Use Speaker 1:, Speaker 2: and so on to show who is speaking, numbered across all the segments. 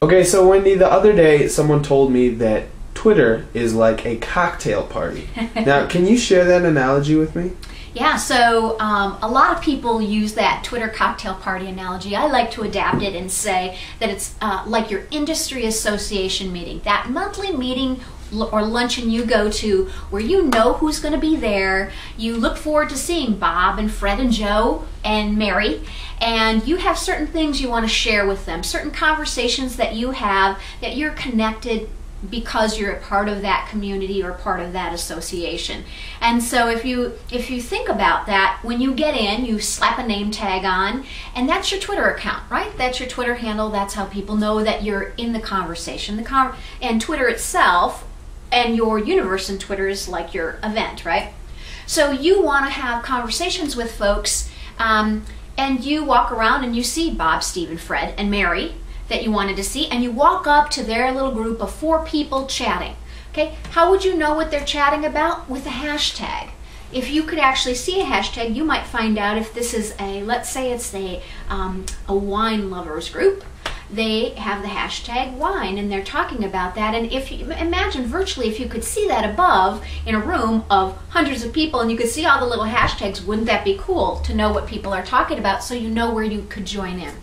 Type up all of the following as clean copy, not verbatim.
Speaker 1: Okay, so Wendy, the other day someone told me that Twitter is like a cocktail party. Now, can you share that analogy with me?
Speaker 2: Yeah, so a lot of people use that Twitter cocktail party analogy. I like to adapt it and say that it's like your industry association meeting, that monthly meeting or luncheon you go to where you know who's going to be there. You look forward to seeing Bob and Fred and Joe and Mary, and you have certain things you want to share with them, certain conversations that you have that you're connected because you're a part of that community or part of that association. And so if you think about that, when you get in, you slap a name tag on, and that's your Twitter account, right? That's your Twitter handle. That's how people know that you're in the conversation. And Twitter itself and your universe in Twitter is like your event, right? So you want to have conversations with folks, and you walk around and you see Bob, Steve, and Fred, and Mary that you wanted to see, and you walk up to their little group of 4 people chatting. Okay, how would you know what they're chatting about? With a hashtag. If you could actually see a hashtag, you might find out if this is let's say it's a wine lovers group. They have the hashtag wine, and they're talking about that. And if you imagine virtually, if you could see that above in a room of hundreds of people and you could see all the little hashtags, wouldn't that be cool to know what people are talking about so you know where you could join in?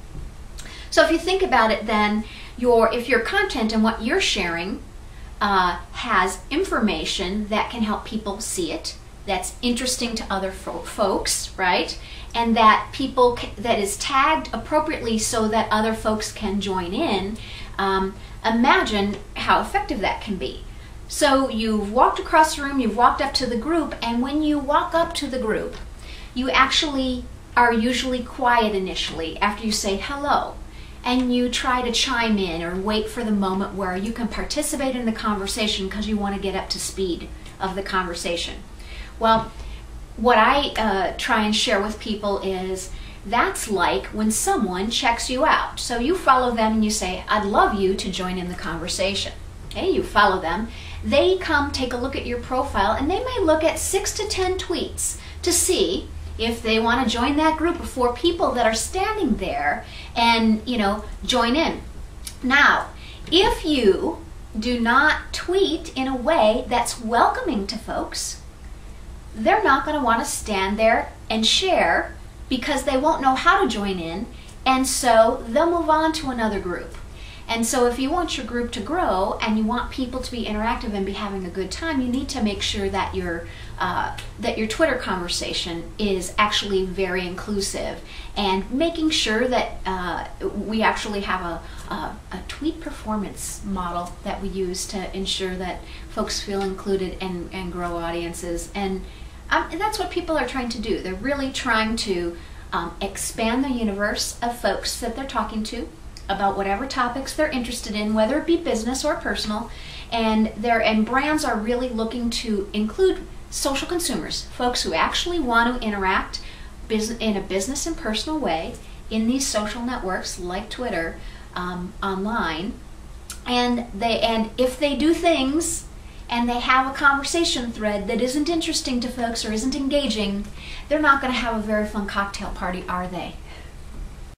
Speaker 2: So if you think about it, then if your content and what you're sharing has information that can help people see it, that's interesting to other folks, right? And that that is tagged appropriately so that other folks can join in, imagine how effective that can be. So you've walked across the room, you've walked up to the group, and when you walk up to the group, you actually are usually quiet initially after you say hello. And you try to chime in or wait for the moment where you can participate in the conversation because you want to get up to speed of the conversation. Well, what I try and share with people is that's like when someone checks you out. So you follow them and you say, I'd love you to join in the conversation. Okay, you follow them. They come take a look at your profile, and they may look at 6 to 10 tweets to see if they want to join that group of 4 people that are standing there and, join in. Now, if you do not tweet in a way that's welcoming to folks, they're not going to want to stand there and share because they won't know how to join in, and so they'll move on to another group. And so if you want your group to grow and you want people to be interactive and be having a good time, you need to make sure that your Twitter conversation is actually very inclusive, and making sure that we actually have a tweet performance model that we use to ensure that folks feel included and grow audiences. And that's what people are trying to do. They're really trying to expand the universe of folks that they're talking to about whatever topics they're interested in, whether it be business or personal, and brands are really looking to include social consumers, folks who actually want to interact in a business and personal way in these social networks like Twitter, online, and if they do things and they have a conversation thread that isn't interesting to folks or isn't engaging, they're not going to have a very fun cocktail party, are they?